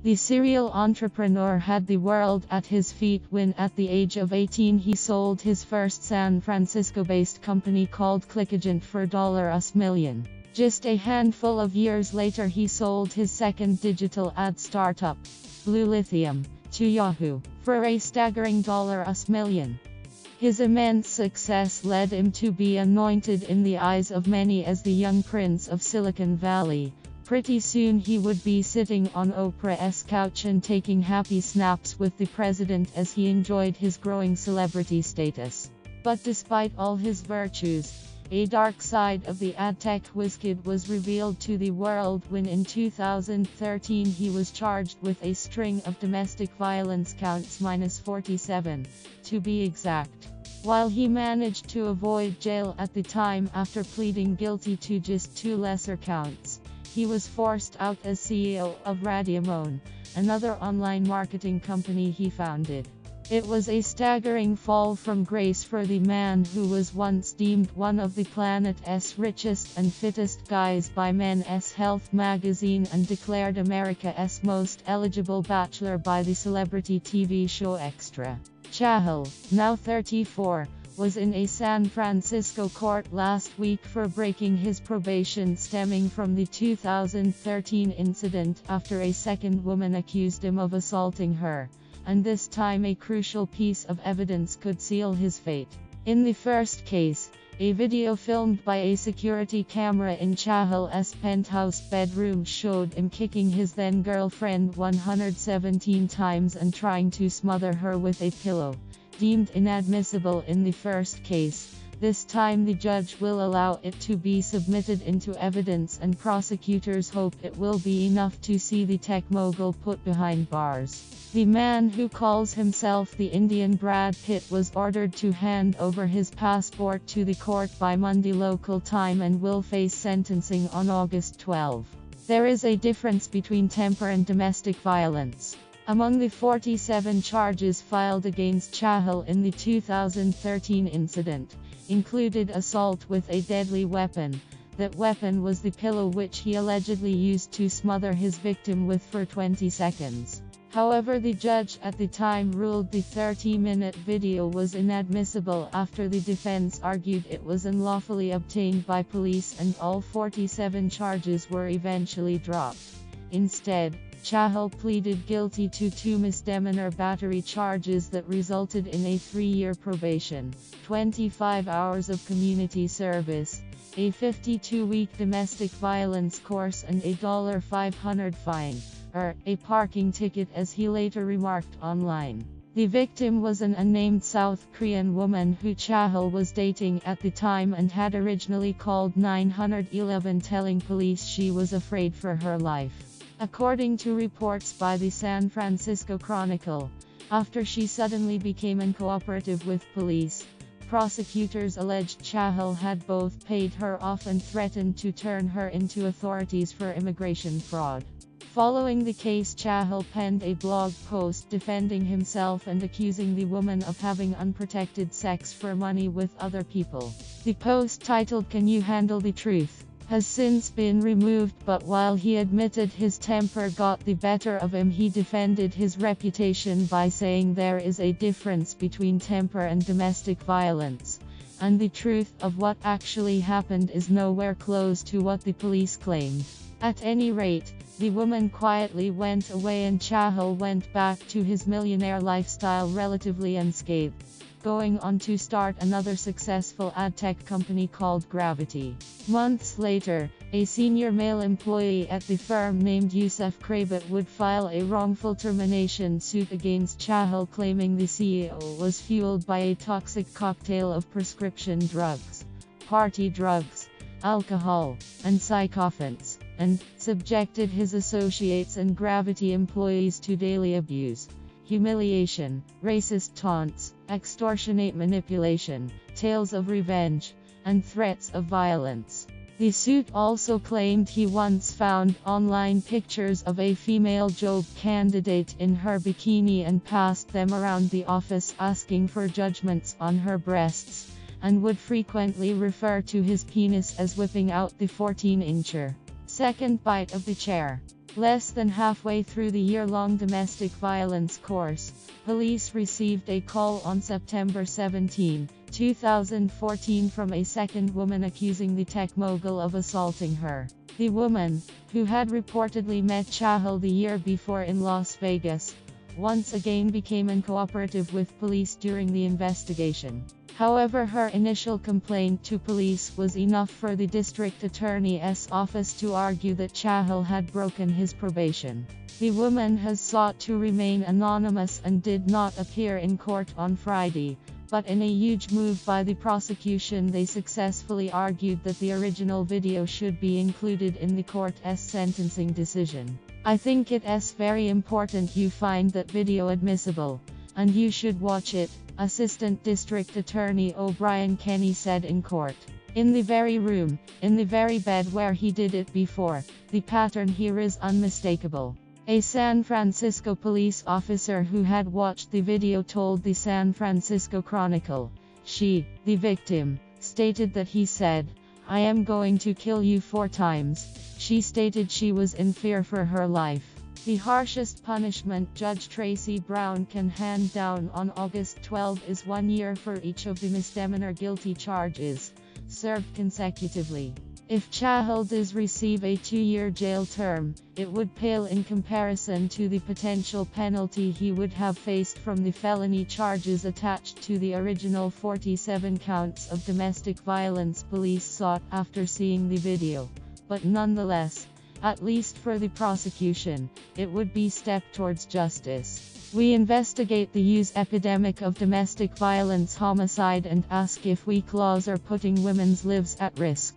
The serial entrepreneur had the world at his feet when at the age of 18 he sold his first San Francisco-based company called ClickAgent for $1 million. Just a handful of years later he sold his second digital ad startup, Blue Lithium, to Yahoo, for a staggering $1 million. His immense success led him to be anointed in the eyes of many as the young prince of Silicon Valley. Pretty soon he would be sitting on Oprah's couch and taking happy snaps with the president as he enjoyed his growing celebrity status. But despite all his virtues, a dark side of the ad tech whiz-kid was revealed to the world when in 2013 he was charged with a string of domestic violence counts -47, to be exact. While he managed to avoid jail at the time after pleading guilty to just 2 lesser counts, he was forced out as CEO of Radiamone, another online marketing company he founded. It was a staggering fall from grace for the man who was once deemed one of the planet's richest and fittest guys by Men's Health magazine and declared America's most eligible bachelor by the celebrity TV show Extra. Chahal, now 34, was in a San Francisco court last week for breaking his probation stemming from the 2013 incident after a second woman accused him of assaulting her, and this time a crucial piece of evidence could seal his fate. In the first case, a video filmed by a security camera in Chahal's penthouse bedroom showed him kicking his then-girlfriend 117 times and trying to smother her with a pillow. Deemed inadmissible in the first case, this time the judge will allow it to be submitted into evidence and prosecutors hope it will be enough to see the tech mogul put behind bars. The man who calls himself the Indian Brad Pitt was ordered to hand over his passport to the court by Monday local time and will face sentencing on August 12. There is a difference between temper and domestic violence. Among the 47 charges filed against Chahal in the 2013 incident, included assault with a deadly weapon. That weapon was the pillow which he allegedly used to smother his victim with for 20 seconds. However, the judge at the time ruled the 30-minute video was inadmissible after the defense argued it was unlawfully obtained by police and all 47 charges were eventually dropped. Instead, Chahal pleaded guilty to 2 misdemeanor battery charges that resulted in a 3-year probation, 25 hours of community service, a 52-week domestic violence course and a $500 fine, or a parking ticket as he later remarked online. The victim was an unnamed South Korean woman who Chahal was dating at the time and had originally called 911 telling police she was afraid for her life. According to reports by the San Francisco Chronicle, after she suddenly became uncooperative with police, prosecutors alleged Chahal had both paid her off and threatened to turn her into authorities for immigration fraud. Following the case, Chahal penned a blog post defending himself and accusing the woman of having unprotected sex for money with other people. The post, titled "Can You Handle the Truth?" has since been removed, but while he admitted his temper got the better of him, he defended his reputation by saying there is a difference between temper and domestic violence, and the truth of what actually happened is nowhere close to what the police claimed. At any rate, the woman quietly went away and Chahal went back to his millionaire lifestyle relatively unscathed, going on to start another successful ad tech company called Gravity. Months later, a senior male employee at the firm named Yusuf Krabat would file a wrongful termination suit against Chahal, claiming the CEO was fueled by a toxic cocktail of prescription drugs, party drugs, alcohol, and sycophants, and subjected his associates and Gravity employees to daily abuse, humiliation, racist taunts, extortionate manipulation, tales of revenge, and threats of violence. The suit also claimed he once found online pictures of a female job candidate in her bikini and passed them around the office asking for judgments on her breasts, and would frequently refer to his penis as whipping out the 14-incher. Second bite of the chair. Less than halfway through the year-long domestic violence course, police received a call on September 17, 2014 from a second woman accusing the tech mogul of assaulting her. The woman, who had reportedly met Chahal the year before in Las Vegas, once again became uncooperative with police during the investigation. However, her initial complaint to police was enough for the district attorney's office to argue that Chahal had broken his probation. The woman has sought to remain anonymous and did not appear in court on Friday, but in a huge move by the prosecution, they successfully argued that the original video should be included in the court's sentencing decision. I think it's very important you find that video admissible, and you should watch it, Assistant District Attorney O'Brien Kenny said in court. In the very room, in the very bed where he did it before, the pattern here is unmistakable. A San Francisco police officer who had watched the video told the San Francisco Chronicle. She, the victim, stated that he said, "I am going to kill you 4 times." She stated she was in fear for her life. The harshest punishment Judge Tracy Brown can hand down on August 12 is 1 year for each of the misdemeanor guilty charges, served consecutively. If Chahal does receive a 2-year jail term, it would pale in comparison to the potential penalty he would have faced from the felony charges attached to the original 47 counts of domestic violence police sought after seeing the video. But nonetheless, at least for the prosecution, it would be a step towards justice. We investigate the youth epidemic of domestic violence homicide and ask if weak laws are putting women's lives at risk.